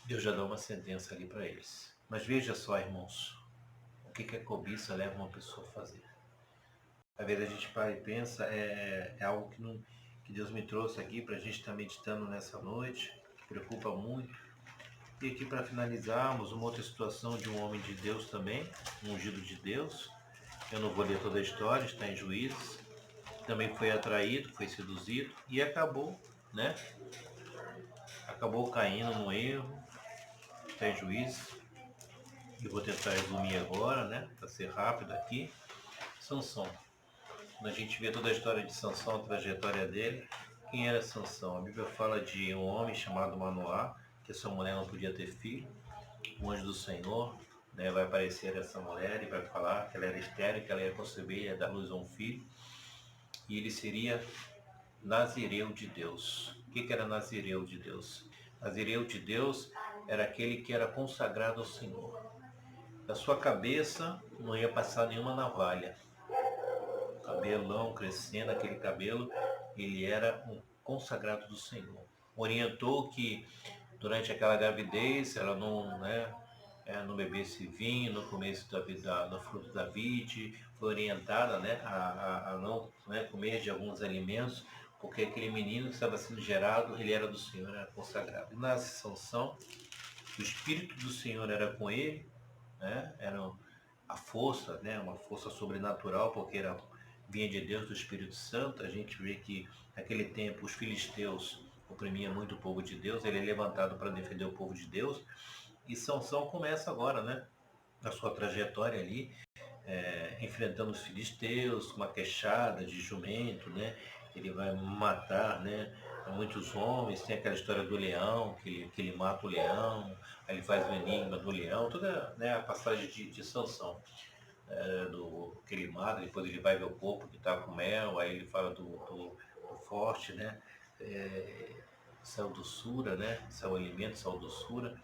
Deus já dá uma sentença ali para eles. Mas veja só, irmãos, o que a cobiça leva uma pessoa a fazer. Às vezes a gente para e pensa, é algo que Deus me trouxe aqui para a gente estar meditando nessa noite, que preocupa muito. E aqui para finalizarmos, uma outra situação de um homem de Deus também, um ungido de Deus. Eu não vou ler toda a história, está em Juízes. Também foi atraído, foi seduzido e acabou, né? Acabou caindo no erro, está em Juízes. Eu vou tentar resumir agora, né? Para ser rápido aqui. Sansão. Quando a gente vê toda a história de Sansão, a trajetória dele, quem era Sansão? A Bíblia fala de um homem chamado Manoá, que sua mulher não podia ter filho. O anjo do Senhor, né, vai aparecer essa mulher e vai falar que ela era estéril, que ela ia conceber e ia dar luz a um filho. E ele seria Nazireu de Deus. O que era Nazireu de Deus? Nazireu de Deus era aquele que era consagrado ao Senhor. Da sua cabeça não ia passar nenhuma navalha. Cabelão crescendo, aquele cabelo, ele era um consagrado do Senhor. Orientou que durante aquela gravidez ela não, né, não bebesse vinho no começo da vida, no fruto da vide, foi orientada, né, a não, né, comer de alguns alimentos, porque aquele menino que estava sendo gerado, ele era do Senhor, era consagrado. E na Sansão, o Espírito do Senhor era com ele, né, era a força, né, uma força sobrenatural, porque vinha de Deus, do Espírito Santo. A gente vê que naquele tempo os filisteus oprimiam muito o povo de Deus, ele é levantado para defender o povo de Deus, e Sansão começa agora, né, a sua trajetória ali, enfrentando os filisteus, com uma queixada de jumento, né? Ele vai matar, né, muitos homens. Tem aquela história do leão, que ele mata o leão, aí ele faz o enigma do leão, toda, né, a passagem de Sansão, que ele mata, depois ele vai ver o corpo que está com mel, aí ele fala do forte, né? É, sal doçura, né? Sal alimento, sal doçura.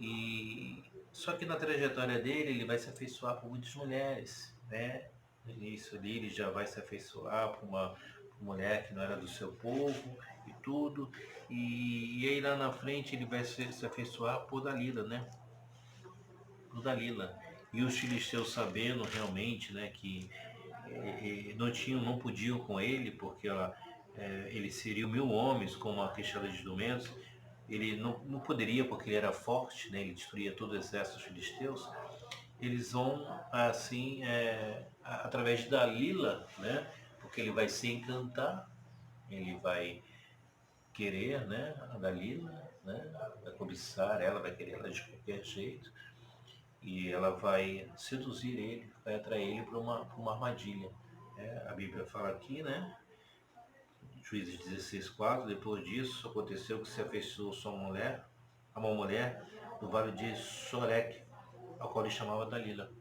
E só que na trajetória dele, ele vai se afeiçoar por muitas mulheres, né? No início ali, ele já vai se afeiçoar por uma mulher que não era do seu povo e tudo. E aí lá na frente ele vai se afeiçoar por Dalila, né? Por Dalila. E os filisteus sabendo realmente, né, que não podiam com ele, porque ele seria 1.000 homens com uma queixada de jumentos. Ele não poderia, porque ele era forte, né? Ele destruía todo o exército dos filisteus. Eles vão, assim, através da Dalila, né? Porque ele vai se encantar, ele vai querer, né, a Dalila, né? Vai cobiçar ela, vai querer ela de qualquer jeito. E ela vai seduzir ele, vai atrair ele para uma armadilha. A Bíblia fala aqui, né? Juízes 16:4, depois disso aconteceu que se afeiçoou a uma mulher do vale de Sorek, a qual ele chamava Dalila.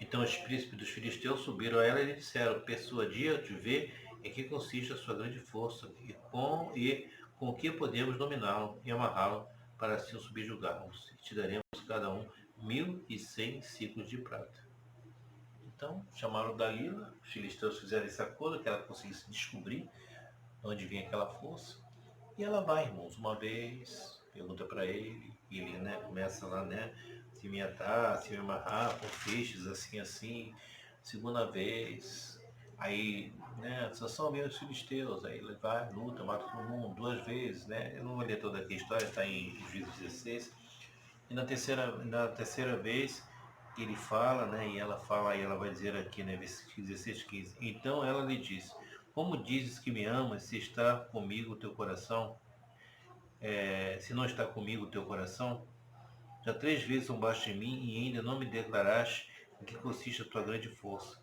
Então os príncipes dos filisteus subiram a ela e lhe disseram: persuadia de ver em que consiste a sua grande força e com o que podemos dominá-lo e amarrá-lo para assim o subjugarmos. E te daremos cada um 1.100 ciclos de prata. Então chamaram Dalila, os filisteus fizeram esse acordo, que ela conseguisse descobrir onde vinha aquela força. E ela vai, irmãos, uma vez, pergunta para ele, e ele, né, começa lá, né, se me atar, se me amarrar com feixes, assim, assim. Segunda vez, aí, né, são meus filisteus, aí ele vai, luta, mata todo mundo, 2 vezes, né. Eu não vou ler toda aqui a história, está em Juízes 16. E na terceira vez, ele fala, né, e ela fala, e ela vai dizer aqui, né, versículo 16:15. Então ela lhe disse: como dizes que me amas, se está comigo o teu coração? Se não está comigo o teu coração? Já 3 vezes zombaste em mim e ainda não me declaraste em que consiste a tua grande força.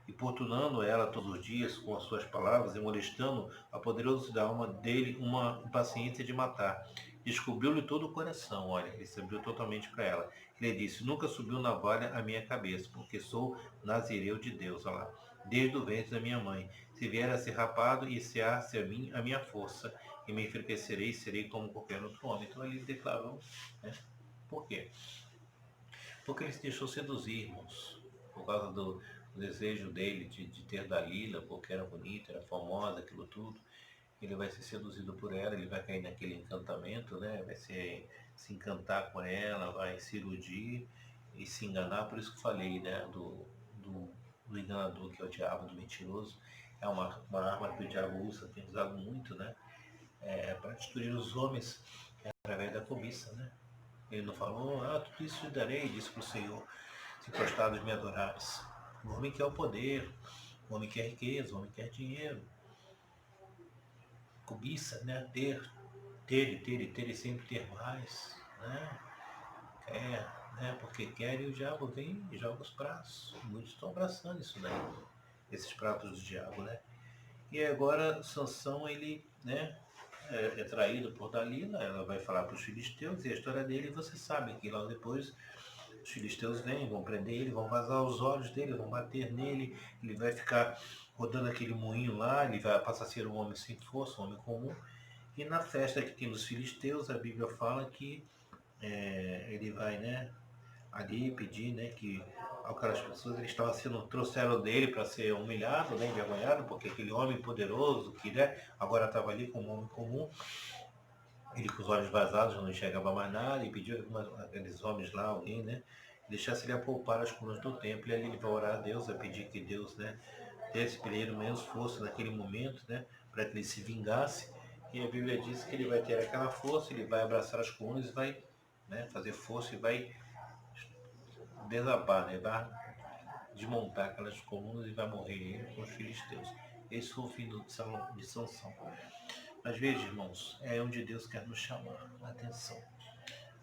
Importunando ela todos os dias com as suas palavras e molestando a poderosa da alma dele uma impaciência de matar. Descobriu-lhe todo o coração, olha, ele se abriu totalmente para ela. Ele disse: nunca subiu navalha à minha cabeça, porque sou nazireu de Deus, olha lá, desde o ventre da minha mãe. Se vier a ser rapado, e se a mim a minha força, e me enfraquecerei, serei como qualquer outro homem. Então ele declarou, né? Por quê? Porque ele se deixou seduzir, irmãos, por causa do desejo dele de ter Dalila, porque era bonita, era famosa, aquilo tudo. Ele vai ser seduzido por ela, ele vai cair naquele encantamento, né? Vai se encantar com ela, vai se iludir e se enganar. Por isso que eu falei, né, do enganador, que é o diabo, do mentiroso. É uma arma que o diabo usa, tem usado muito, né? Para destruir os homens através da cobiça, né? Ele não falou: tudo isso te darei, disse para o Senhor, se prostrados me adorares. O homem quer o poder, o homem quer riqueza, o homem quer dinheiro. Cobiça, né? Ter e sempre ter mais, né? Né? Porque quer, e o diabo vem e joga os pratos. Muitos estão abraçando isso daí, esses pratos do diabo, né? E agora Sansão, ele, né, é traído por Dalila, ela vai falar para os filisteus, e a história dele, você sabe que logo depois os filisteus vêm, vão prender ele, vão vazar os olhos dele, vão bater nele, ele vai ficar rodando aquele moinho lá, ele vai passar a ser um homem sem força, um homem comum. E na festa que tem dos filisteus, a Bíblia fala que ele vai, né, ali pedir, né, que aquelas pessoas eles trouxeram dele para ser humilhado, né, envergonhado, porque aquele homem poderoso que, né, agora estava ali como um homem comum, ele com os olhos vazados, não enxergava mais nada, e pediu aqueles homens lá, alguém, né, deixasse ele apalpar as colunas do templo, e ali ele vai orar a Deus, vai pedir que Deus, né, desse para ele menos força naquele momento, né, para que ele se vingasse, e a Bíblia diz que ele vai ter aquela força, ele vai abraçar as colunas, vai, né, fazer força e vai desabar, né, vai desmontar aquelas colunas e vai morrer ele com os filisteus. Esse foi o fim de Sansão. Mas veja, irmãos, é onde Deus quer nos chamar a atenção.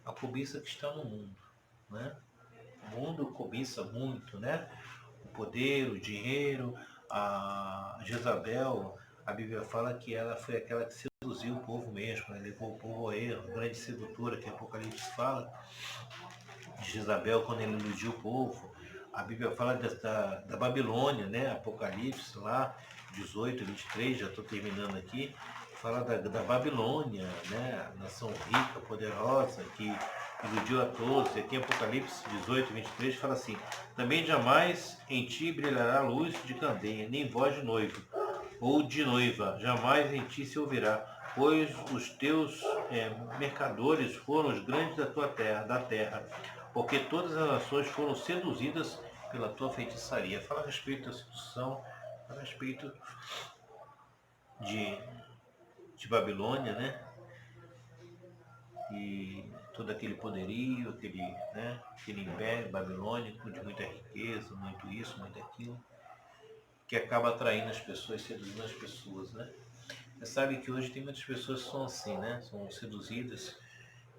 A cobiça que está no mundo, né? O mundo cobiça muito, né? O poder, o dinheiro, a Jezabel, a Bíblia fala que ela foi aquela que seduziu o povo mesmo, né? Levou o povo ao erro, a grande sedutora que Apocalipse fala de Jezabel quando ele iludiu o povo. A Bíblia fala da Babilônia, né? Apocalipse lá, 18, 23, já estou terminando aqui, fala da Babilônia, né? Nação rica, poderosa, que iludiu a todos. E aqui em Apocalipse 18, 23 fala assim: também jamais em ti brilhará luz de candeia, nem voz de noivo, ou de noiva, jamais em ti se ouvirá, pois os teus mercadores foram os grandes da terra, porque todas as nações foram seduzidas pela tua feitiçaria. Fala a respeito da sedução, fala a respeito de, de Babilônia, né? E todo aquele poderio, aquele império babilônico de muita riqueza, muito isso, muito aquilo, que acaba atraindo as pessoas, seduzindo as pessoas, né? Você sabe que hoje tem muitas pessoas que são assim, né? São seduzidas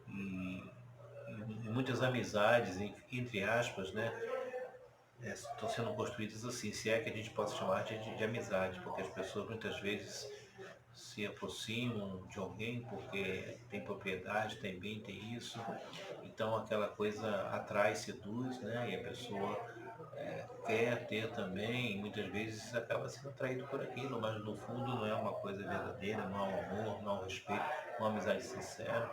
e, e muitas amizades, entre aspas, né? Estão sendo construídas assim, se é que a gente possa chamar de amizade, porque as pessoas muitas vezes se aproximam de alguém porque tem propriedade, tem bem, tem isso, então aquela coisa atrai, seduz, né? E a pessoa quer ter também, e muitas vezes acaba sendo atraído por aquilo, mas no fundo não é uma coisa verdadeira, não há um amor, não há um respeito, não há uma amizade sincera.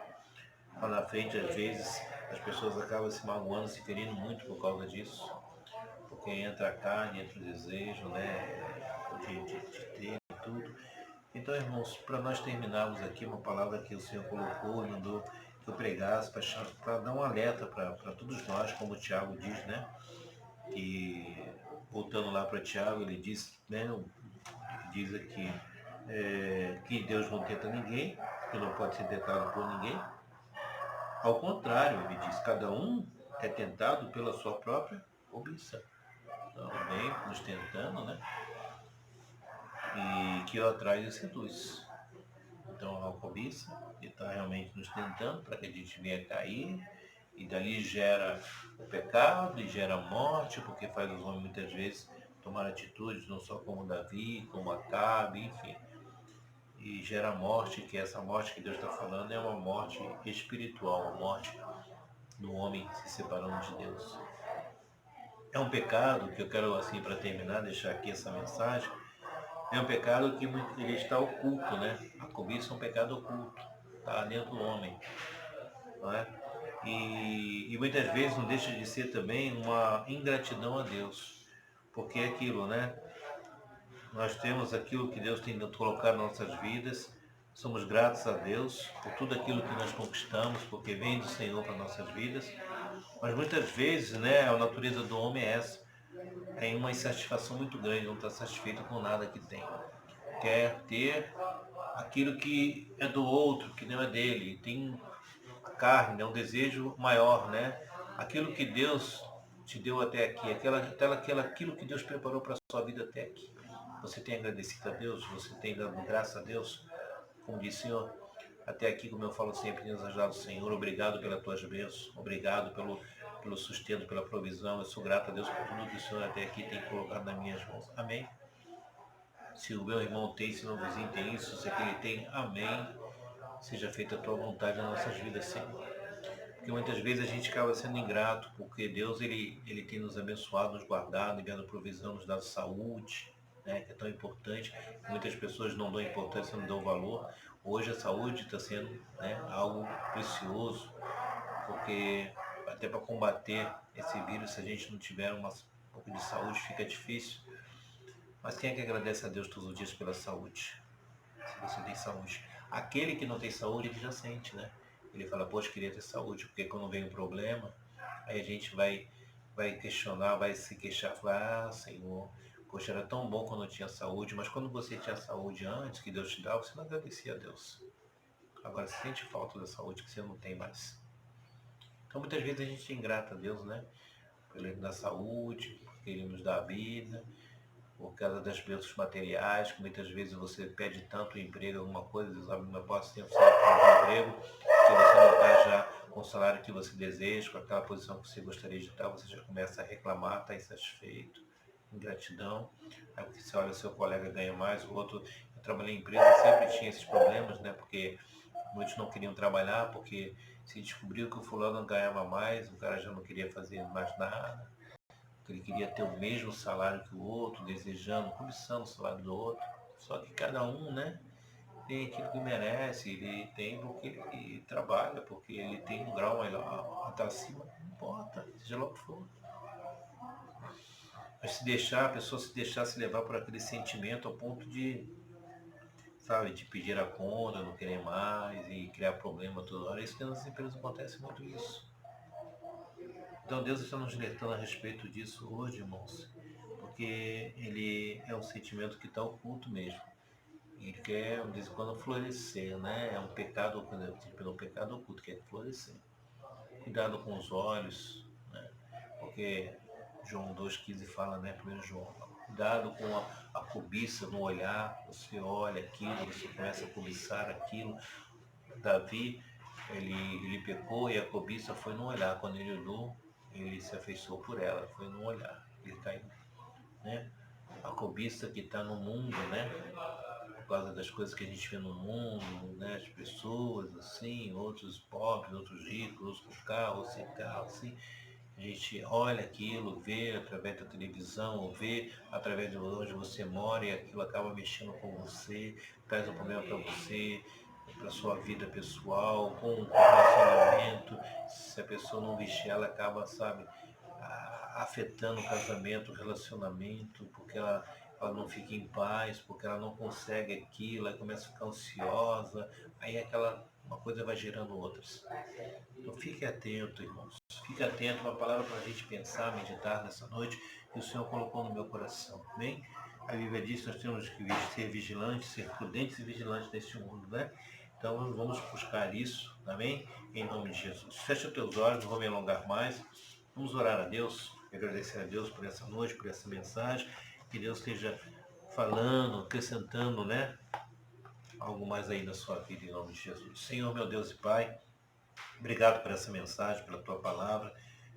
Lá na frente, às vezes, as pessoas acabam se magoando, se ferindo muito por causa disso, porque entra a carne, entra o desejo, né, de ter e tudo. Então, irmãos, para nós terminarmos aqui, uma palavra que o Senhor colocou, mandou que eu pregasse, para dar um alerta para todos nós, como o Tiago diz, né? E voltando lá para Tiago, ele diz, né? Diz aqui que Deus não tenta ninguém, que não pode ser tentado por ninguém. Ao contrário, ele diz, cada um é tentado pela sua própria cobiça. Então, vem nos tentando, né? E que o atrai e seduz. Então, a cobiça, ele está realmente nos tentando para que a gente venha cair, e dali gera o pecado e gera a morte, porque faz os homens muitas vezes tomar atitudes, não só como Davi, como Acabe, enfim. E gera a morte, que essa morte que Deus está falando é uma morte espiritual, uma morte do homem se separando de Deus. É um pecado que eu quero, assim, para terminar, deixar aqui essa mensagem, é um pecado que ele está oculto, né? A cobiça é um pecado oculto, está dentro do homem, não é? E muitas vezes não deixa de ser também uma ingratidão a Deus, porque é aquilo, né? Nós temos aquilo que Deus tem colocado nas nossas vidas, somos gratos a Deus por tudo aquilo que nós conquistamos, porque vem do Senhor para nossas vidas, mas muitas vezes, né, a natureza do homem é essa, tem uma insatisfação muito grande, não está satisfeito com nada que tem. Quer ter aquilo que é do outro, que não é dele. Tem a carne, é um desejo maior, né? Aquilo que Deus te deu até aqui, aquilo que Deus preparou para a sua vida até aqui. Você tem agradecido a Deus? Você tem dado graça a Deus? Como disse, Senhor, até aqui, como eu falo sempre, nos ajudado, Senhor. Obrigado pelas tuas bênçãos. Obrigado pelo sustento, pela provisão. Eu sou grato a Deus por tudo que o Senhor até aqui tem colocado nas minhas mãos. Amém. Se o meu irmão tem, se o meu vizinho tem isso, se aquele tem, amém. Seja feita a tua vontade nas nossas vidas, Senhor. Porque muitas vezes a gente acaba sendo ingrato, porque Deus ele tem nos abençoado, nos guardado, enviando provisão, nos dado saúde, né, que é tão importante. Muitas pessoas não dão importância, não dão valor. Hoje a saúde está sendo, né, algo precioso, porque até para combater esse vírus, se a gente não tiver um pouco de saúde, fica difícil. Mas quem é que agradece a Deus todos os dias pela saúde? Se você tem saúde. Aquele que não tem saúde, ele já sente, né? Ele fala, poxa, queria ter saúde, porque quando vem um problema, aí a gente vai questionar, vai se queixar, falar, ah, Senhor, poxa, era tão bom quando eu tinha saúde, mas quando você tinha saúde antes, que Deus te dava, você não agradecia a Deus. Agora você sente falta da saúde que você não tem mais. Então muitas vezes a gente é ingrato a Deus, né? Por Ele nos dá saúde, porque Ele nos dá a vida, por causa das bênçãos materiais, que muitas vezes você pede tanto emprego, alguma coisa, Deus abre uma porta, você sai um emprego, que você não está já com o salário que você deseja, com aquela posição que você gostaria de estar, você já começa a reclamar, está insatisfeito, ingratidão. Aí você olha, o seu colega ganha mais, o outro, eu trabalhei em empresa, sempre tinha esses problemas, né? Porque muitos não queriam trabalhar, porque se descobriu que o fulano ganhava mais, o cara já não queria fazer mais nada, ele queria ter o mesmo salário que o outro, desejando, cobiçando o salário do outro. Só que cada um, né, tem aquilo que merece, ele tem porque ele trabalha, porque ele tem um grau maior, está acima, não importa, seja lá o que for. Mas se deixar, a pessoa se deixar se levar por aquele sentimento ao ponto de, sabe, de pedir a conta, não querer mais e criar problema toda hora, isso que nas empresas acontece muito isso. Então Deus está nos alertando a respeito disso hoje, irmãos, porque ele é um sentimento que está oculto mesmo. Ele quer, de vez em quando, florescer, né? É um pecado, pelo pecado oculto, quer florescer. Cuidado com os olhos, né? Porque João 2,15 fala, né? Primeiro João, cuidado com a cobiça no olhar, você olha aquilo, você começa a cobiçar aquilo. Davi, ele pecou e a cobiça foi no olhar. Quando ele olhou, ele se afeiçoou por ela, foi no olhar. Ele caiu, né? A cobiça que está no mundo, né? Por causa das coisas que a gente vê no mundo, né? As pessoas assim, outros pobres, outros ricos, outros com carro, sem carro, assim. A gente olha aquilo, vê através da televisão, ou vê através de onde você mora e aquilo acaba mexendo com você, traz um problema para você, para sua vida pessoal, com o relacionamento. Se a pessoa não vestir, ela acaba, sabe, afetando o casamento, o relacionamento, porque ela não fica em paz, porque ela não consegue aquilo, ela começa a ficar ansiosa, aí uma coisa vai gerando outras. Então fique atento, irmãos. Fique atento, uma palavra para a gente pensar, meditar nessa noite, que o Senhor colocou no meu coração. Amém? A Bíblia diz que nós temos que ser vigilantes, ser prudentes e vigilantes neste mundo, né? Então vamos buscar isso, amém? Em nome de Jesus. Feche os teus olhos, não vou me alongar mais. Vamos orar a Deus, agradecer a Deus por essa noite, por essa mensagem. Que Deus esteja falando, acrescentando, né? Algo mais aí na sua vida, em nome de Jesus. Senhor, meu Deus e Pai, obrigado por essa mensagem, pela tua palavra.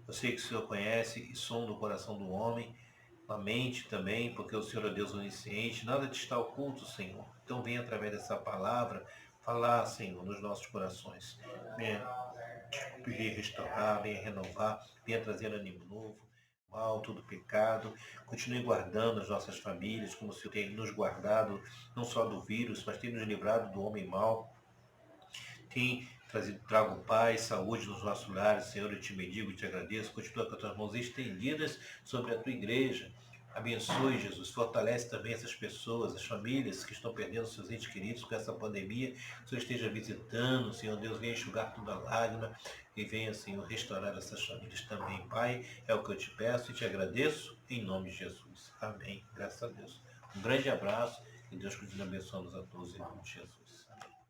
Eu sei que o Senhor conhece e sonda o coração do homem, a mente também, porque o Senhor é Deus onisciente, nada te está oculto, Senhor. Então venha através dessa palavra falar, Senhor, nos nossos corações. Venha restaurar, venha renovar, venha trazer ânimo novo, mal, todo pecado. Continue guardando as nossas famílias, como o Senhor tem nos guardado, não só do vírus, mas tem nos livrado do homem mau. Tem trago paz, saúde nos nossos lares, Senhor, eu te bendigo e te agradeço. Continua com as tuas mãos estendidas sobre a tua igreja. Abençoe, Jesus. Fortalece também essas pessoas, as famílias que estão perdendo seus entes queridos com essa pandemia. Que o Senhor esteja visitando, Senhor Deus, venha enxugar toda lágrima e venha, Senhor, restaurar essas famílias também. Pai, é o que eu te peço e te agradeço em nome de Jesus. Amém. Graças a Deus. Um grande abraço e Deus continue abençoando a todos em nome de Jesus. Amém.